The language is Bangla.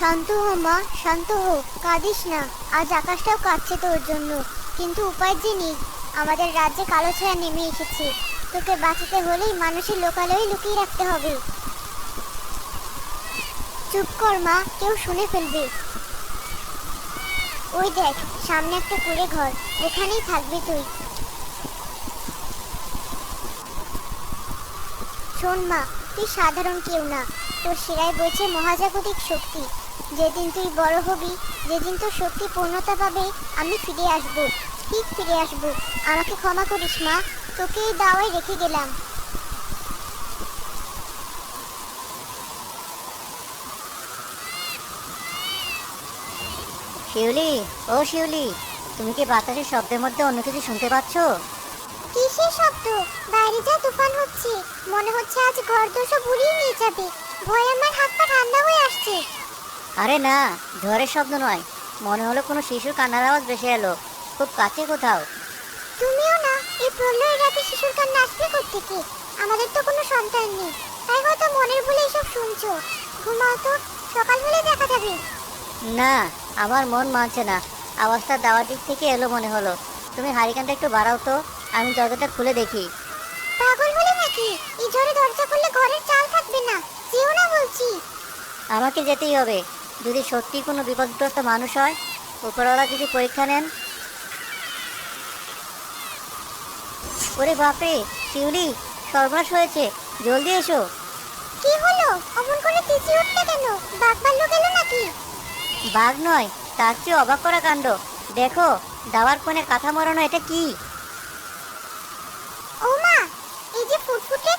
শান্ত হো মা, শান্ত হো, কাঁদিস না। আজ আকাশটাও কাঁদছে তোর জন্য, কিন্তু উপায় যে নেই। আমাদের রাজ্যে কালো ছায়া নেমে এসেছে। তোকে বাঁচাতে হলেই মানুষের লোকালয়ে লুকিয়ে রাখতে হবে। চুপ কর মা, কেউ শুনে ফেলবে। ওই দেখ, সামনে একটা কুঁড়ে ঘর, ওখানেই থাকবি তুই। শোন মা, তুই সাধারণ কেউ না, তোর শিরায় বইছে মহাজাগতিক শক্তি। যেদিন তুই বড় হবি, যেদিন তোর শক্তি পূর্ণতা পাবে, আমি ফিরে আসব, ঠিক ফিরে আসব। আমাকে ক্ষমা করিস মা, তোকে এই দাওয়ায় রেখে গেলাম। শিউলি, ও শিউলি, তুমি কি বাতাসের শব্দের মধ্যে অন্য কিছু শুনতে পাচ্ছ? কিসের শব্দ? বাইরে যা তুফান হচ্ছে, মনে হচ্ছে আজ ঘর দোষও উড়িয়ে নিয়ে যাবে। ভয়ে আমার হাত পা ঠান্ডা হয়ে আসছে। আরে না, ঝড়ের শব্দ নয়, মনে হলো কোনো শিশুর কান্নার আওয়াজ ভেসে এলো, খুব কাছে কোথাও। তুমিও না, এই প্রলয়ের রাতে শিশুর কান্না আসবে কোত্থেকে? আমাদের তো কোনো সন্তান নেই, তাই হয়তো মনের ভুলে এসব শুনছো। ঘুমাও তো, সকাল হলে দেখা যাবে। না, আমার মন মানছে না, আওয়াজটা দাওয়ার দিক থেকে এলো মনে হলো। তুমি হারিকেনটা একটু বাড়াও তো, আমি দরজাটা খুলে দেখি। পাগল হলে নাকি? এই ঝড়ে দরজা খুললে ঘরের চাল থাকবে না। যেও না বলছি। আমাকে যেতেই হবে, যদি সত্যি কোনো বিপদগ্রস্ত মানুষ হয়। উপরওয়ালা কিছু পরীক্ষা নেন। ওরে বাপরে, শিউলি, সর্বনাশ হয়েছে, জলদি এসো। কি হলো? অমন করে চেঁচিয়ে উঠলে কেন? বাঘ ভাল্লুক এলো নাকি? বাঘ নয়, তার চেয়ে অবাক করা কাণ্ড। দেখো, দাওয়ার কোণে কাঁথা মরানো, এটা কি? ও মা, এই যে ফুটফুটে